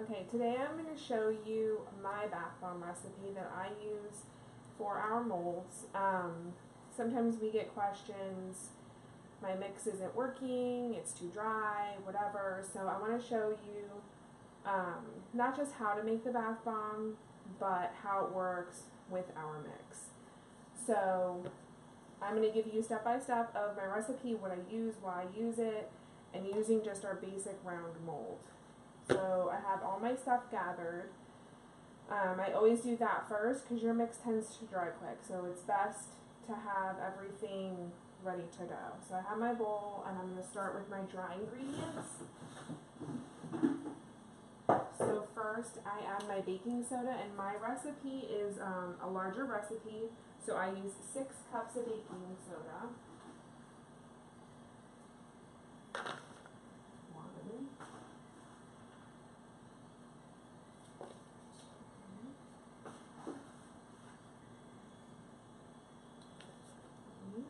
Okay, today I'm going to show you my bath bomb recipe that I use for our molds. Sometimes we get questions, my mix isn't working, it's too dry, whatever. So I want to show you not just how to make the bath bomb, but how it works with our mix. So I'm going to give you step by step of my recipe, what I use, why I use it, and using just our basic round mold. So I have all my stuff gathered. I always do that first because your mix tends to dry quick, so it's best to have everything ready to go. So I have my bowl and I'm going to start with my dry ingredients. So first I add my baking soda, and my recipe is a larger recipe, so I use 6 cups of baking soda. 1, 2, 3,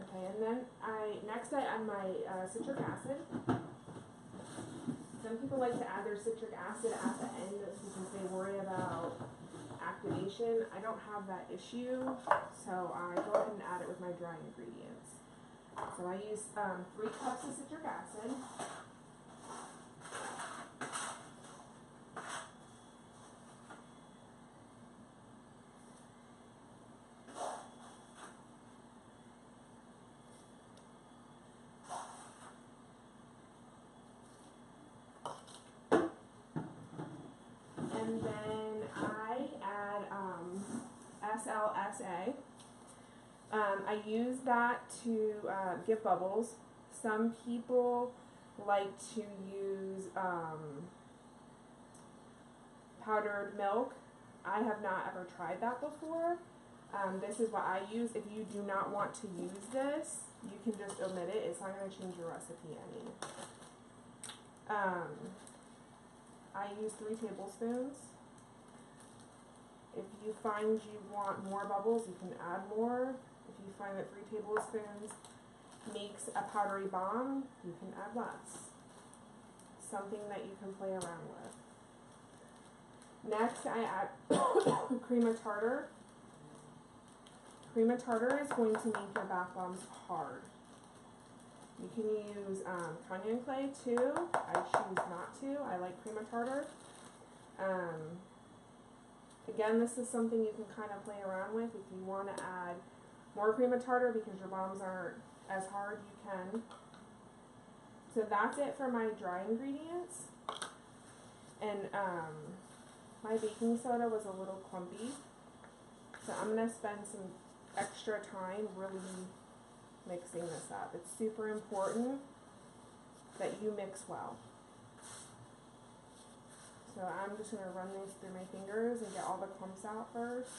okay, and then next I add my citric acid. Some people like to add their citric acid at the end because they worry about activation. I don't have that issue, so I go ahead and add it with my dry ingredients. So I use 3 cups of citric acid. And then I add SLSA. I use that to give bubbles. Some people like to use powdered milk. I have not ever tried that before. This is what I use. If you do not want to use this, you can just omit it. It's not going to change your recipe any. I use 3 tablespoons. If you find you want more bubbles, you can add more. If you find that 3 tablespoons makes a powdery bomb, you can add less. Something that you can play around with. Next, I add cream of tartar. Cream of tartar is going to make your bath bombs hard. You can use cayenne clay too. I choose not to. I like cream of tartar. Again, this is something you can kind of play around with. If you want to add more cream of tartar because your bombs aren't as hard, you can. So that's it for my dry ingredients. And my baking soda was a little clumpy, so I'm going to spend some extra time really mixing this up. It's super important that you mix well. So I'm just going to run these through my fingers and get all the clumps out first.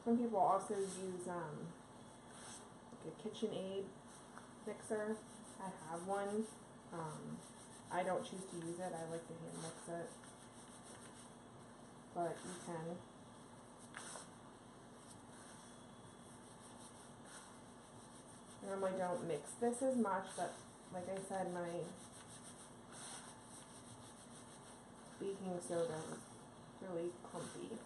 Some people also use like a KitchenAid mixer. I have one. I don't choose to use it. I like to hand mix it. But you can. I normally don't mix this as much, but like I said, my baking soda is really clumpy.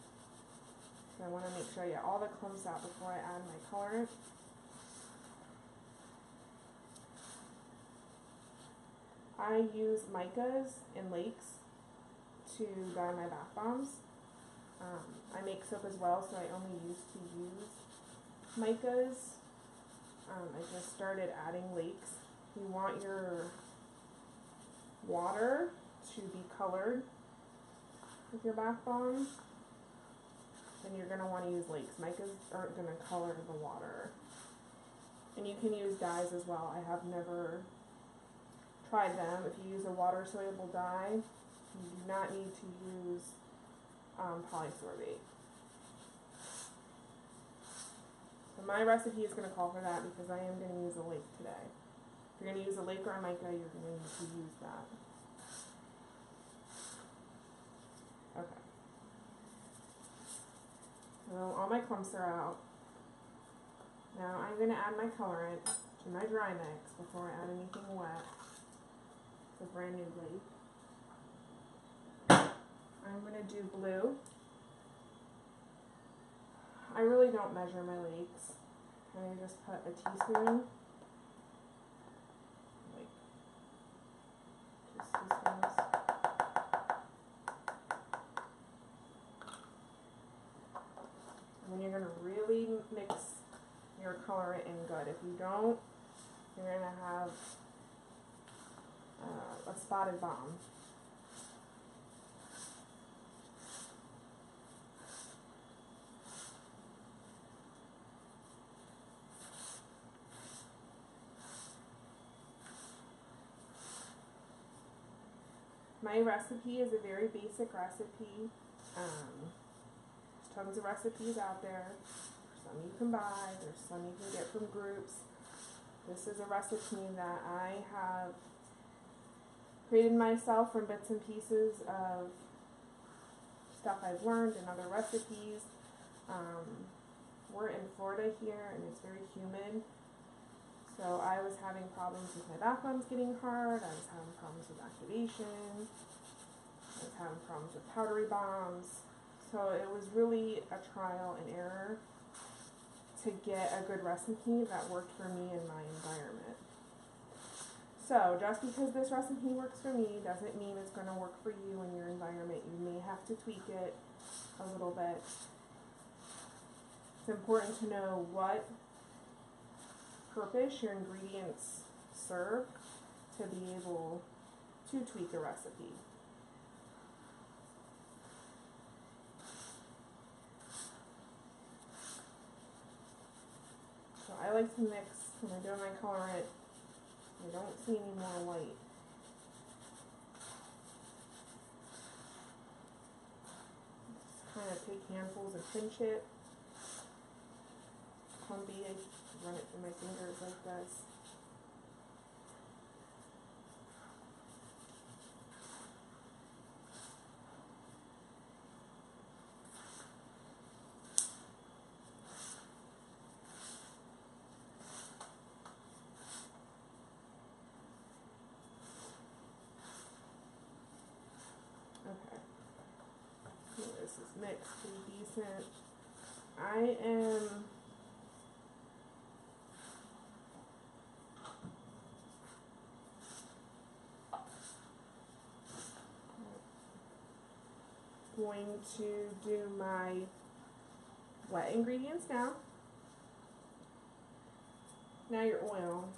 So I want to make sure I get all the clumps out before I add my colorant. I use micas and lakes to dye my bath bombs. I make soap as well, so I only used to use micas. I just started adding lakes. You want your water to be colored with your bath bomb, then you're going to want to use lakes. Micas aren't going to color the water. And you can use dyes as well. I have never tried them. If you use a water-soluble dye, you do not need to use polysorbate. So my recipe is going to call for that because I am going to use a lake today. If you're going to use a lake or a mica, you're going to need to use that. Okay. So all my clumps are out. Now I'm going to add my colorant to my dry mix before I add anything wet. It's a brand new lake. I'm going to do blue. I really don't measure my lakes. I just put a teaspoon, like 2 teaspoons. And then you're going to really mix your colorant in good. If you don't, you're going to have a spotted bomb. My recipe is a very basic recipe. There's tons of recipes out there. Some you can buy, there's some you can get from groups. This is a recipe that I have created myself from bits and pieces of stuff I've learned in other recipes. We're in Florida here and it's very humid. So I was having problems with my bath bombs getting hard, I was having problems with activation, I was having problems with powdery bombs. So it was really a trial and error to get a good recipe that worked for me in my environment. So just because this recipe works for me doesn't mean it's going to work for you in your environment. You may have to tweak it a little bit. It's important to know what purpose your ingredients serve to be able to tweak a recipe. So I like to mix when I do my colorant. I don't see any more white. Just kind of take handfuls and pinch it. Crumbly, I run it through my fingers like this. Okay. This is mixed pretty decent. I am going to do my wet ingredients now. Now your oil.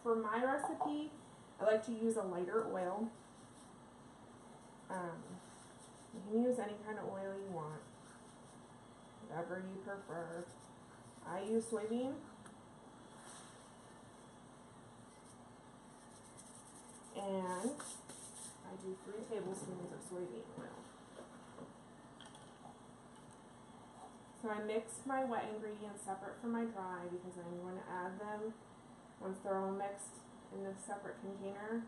For my recipe, I like to use a lighter oil. You can use any kind of oil you want, whatever you prefer. I use soybean. And I do 3 tablespoons of soybean oil. So I mix my wet ingredients separate from my dry because I'm going to add them once they're all mixed in this separate container.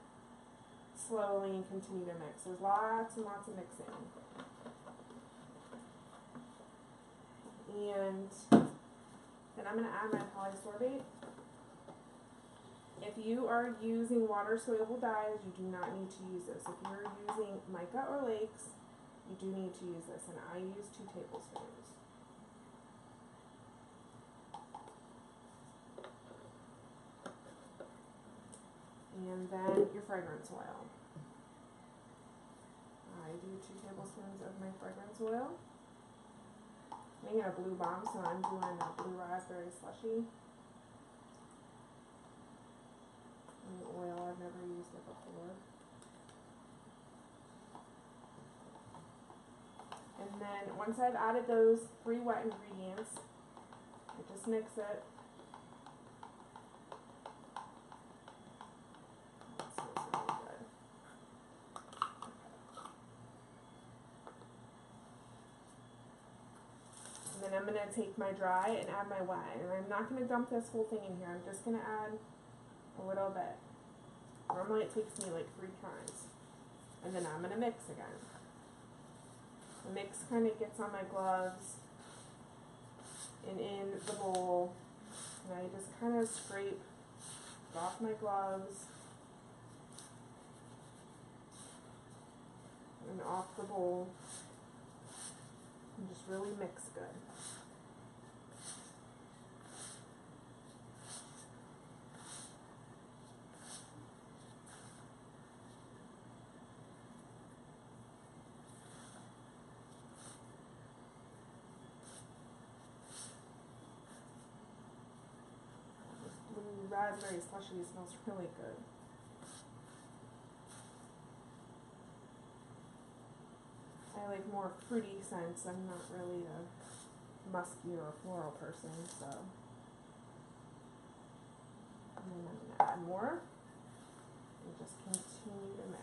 Slowly and continue to mix. There's lots and lots of mixing. And then I'm going to add my polysorbate. If you are using water-soluble dyes, you do not need to use this. If you're using mica or lakes, you do need to use this, and I use 2 tablespoons. And then your fragrance oil. I do 2 tablespoons of my fragrance oil. I'm making a blue bomb, so I'm doing a blue raspberry slushy. And the oil, I've never used it before. And then once I've added those 3 wet ingredients, I just mix it. I'm going to take my dry and add my wet. And I'm not going to dump this whole thing in here. I'm just going to add a little bit. Normally it takes me like 3 tries. And then I'm going to mix again. The mix kind of gets on my gloves and in the bowl. And I just kind of scrape off my gloves and off the bowl. And just really mix good. Raspberry slushy smells really good. I like more fruity scents. I'm not really a musky or a floral person, so. And then I'm going to add more and just continue to mix.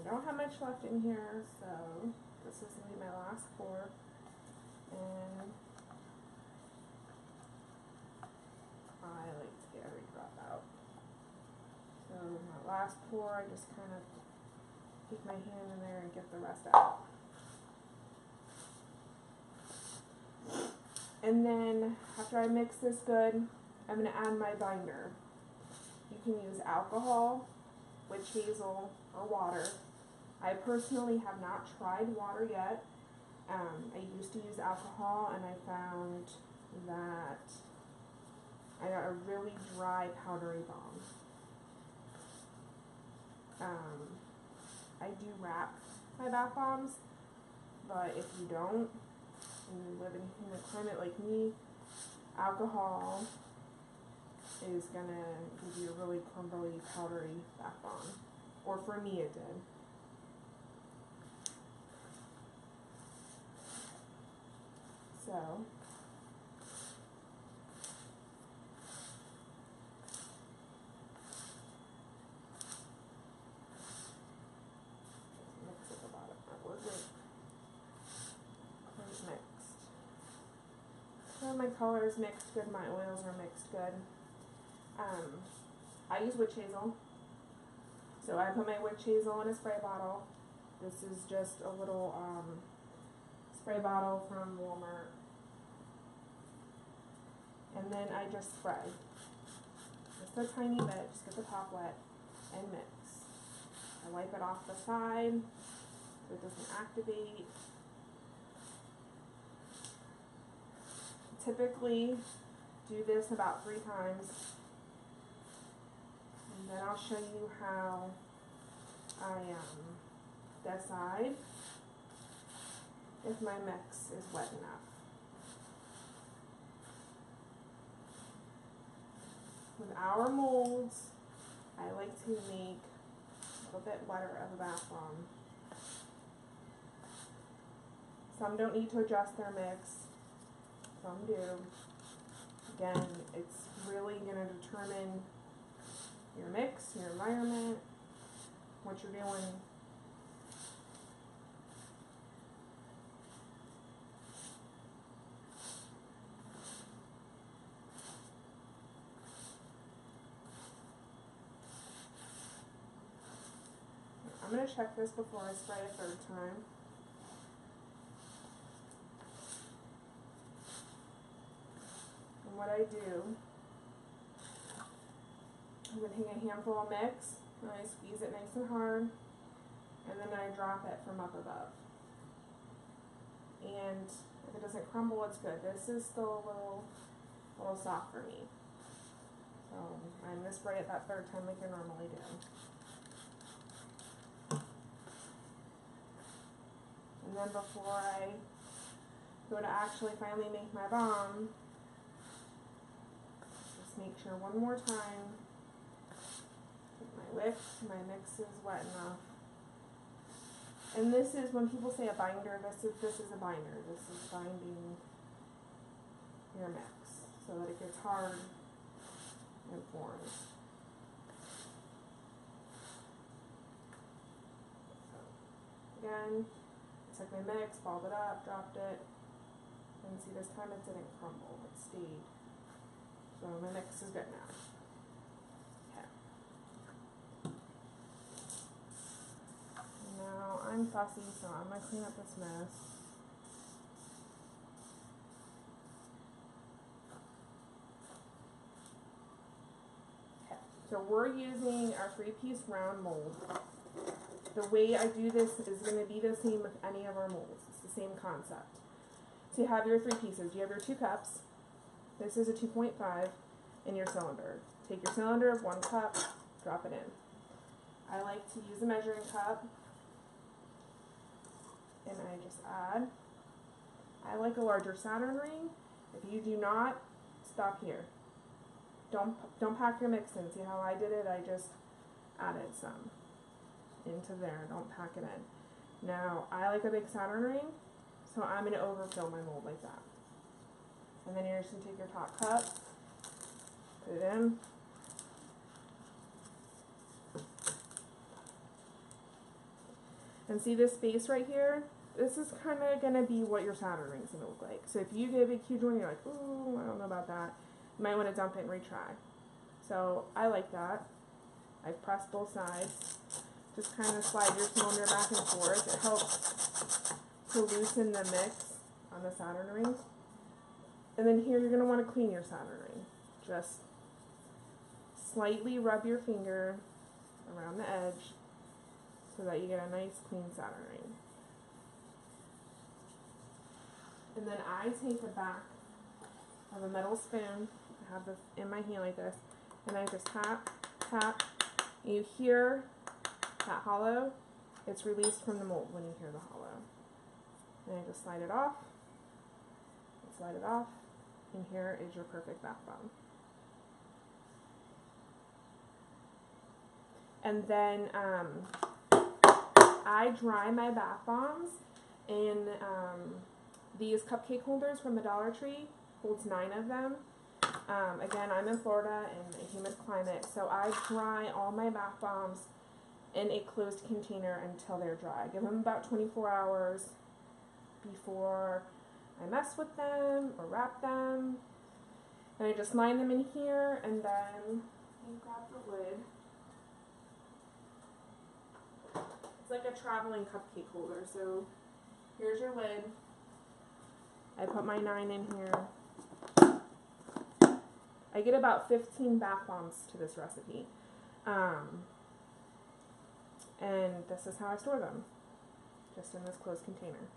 I don't have much left in here, so this is going to be my last pour. And I like to get every drop out. So my last pour, I just kind of take my hand in there and get the rest out. And then after I mix this good, I'm going to add my binder. You can use alcohol, witch hazel, or water. I personally have not tried water yet. I used to use alcohol, and I found that I got a really dry, powdery bomb. I do wrap my bath bombs, but if you don't, and you live in a climate like me, alcohol is gonna give you a really crumbly, powdery bath bomb. Or for me, it did. So, mix at the bottom. We're good. It's mixed. So my color is mixed good. My oils are mixed good. I use witch hazel. So I put my witch hazel in a spray bottle. This is just a little spray bottle from Walmart. And then I just spray. Just a tiny bit, just get the top wet and mix. I wipe it off the side so it doesn't activate. Typically do this about 3 times. And then I'll show you how I decide if my mix is wet enough. With our molds, I like to make a little bit wetter of a bath bomb. Some don't need to adjust their mix, some do. Again, it's really going to determine your mix, your environment, what you're doing. I'm going to check this before I spray a 3rd time. And what I do, I'm going to take a handful of mix, and I squeeze it nice and hard, and then I drop it from up above. And if it doesn't crumble, it's good. This is still a little soft for me. So I'm going to spray it that 3rd time like I normally do. And then before I go to actually finally make my bomb, make sure one more time my mix is wet enough. And this is, when people say a binder, this is a binder. This is binding your mix so that it gets hard and formed. So, again, I took my mix, balled it up, dropped it, and see, this time it didn't crumble, it stayed. So my mix is good now. Now I'm fussy, so I'm going to clean up this mess. Okay, so we're using our 3-piece round mold. The way I do this is going to be the same with any of our molds. It's the same concept. So you have your 3 pieces. You have your 2 cups. This is a 2.5 in your cylinder. Take your cylinder of 1 cup, drop it in. I like to use a measuring cup. And I just add. I like a larger Saturn ring. If you do not, stop here. Don't pack your mix in. See how I did it? I just added some into there. Don't pack it in. Now, I like a big Saturn ring, so I'm going to overfill my mold like that. And then you're just going to take your top cup, put it in. And see this space right here? This is kind of going to be what your Saturn ring is going to look like. So if you get a big huge one, you're like, ooh, I don't know about that. You might want to dump it and retry. So I like that. I've pressed both sides. Just kind of slide your cylinder back and forth. It helps to loosen the mix on the Saturn ring. And then here you're going to want to clean your Saturn ring. Just slightly rub your finger around the edge so that you get a nice clean Saturn ring. And then I take the back of a metal spoon, I have this in my hand like this, and I just tap, tap, and you hear that hollow. It's released from the mold when you hear the hollow. And I just slide it off, and here is your perfect bath bomb. And then I dry my bath bombs in these cupcake holders from the Dollar Tree. Holds 9 of them. Again, I'm in Florida in a humid climate, so I dry all my bath bombs in a closed container until they're dry. Give them about 24 hours before I mess with them or wrap them. And I just line them in here, and then I grab the lid. It's like a traveling cupcake holder, so here's your lid. I put my 9 in here. I get about 15 bath bombs to this recipe. And this is how I store them, just in this closed container.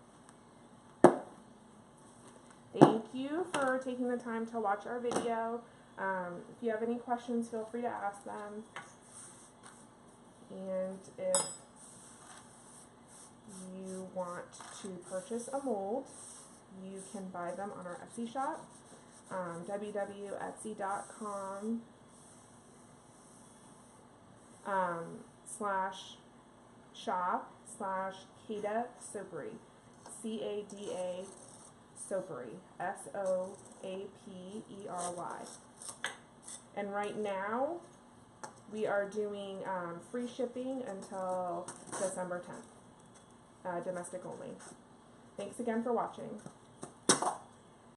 Thank you for taking the time to watch our video. If you have any questions, feel free to ask them. And if you want to purchase a mold, you can buy them on our Etsy shop, www.etsy.com/shop/Cada Soapery, CADA Soapery, SOAPERY. And right now, we are doing free shipping until December 10th, domestic only. Thanks again for watching.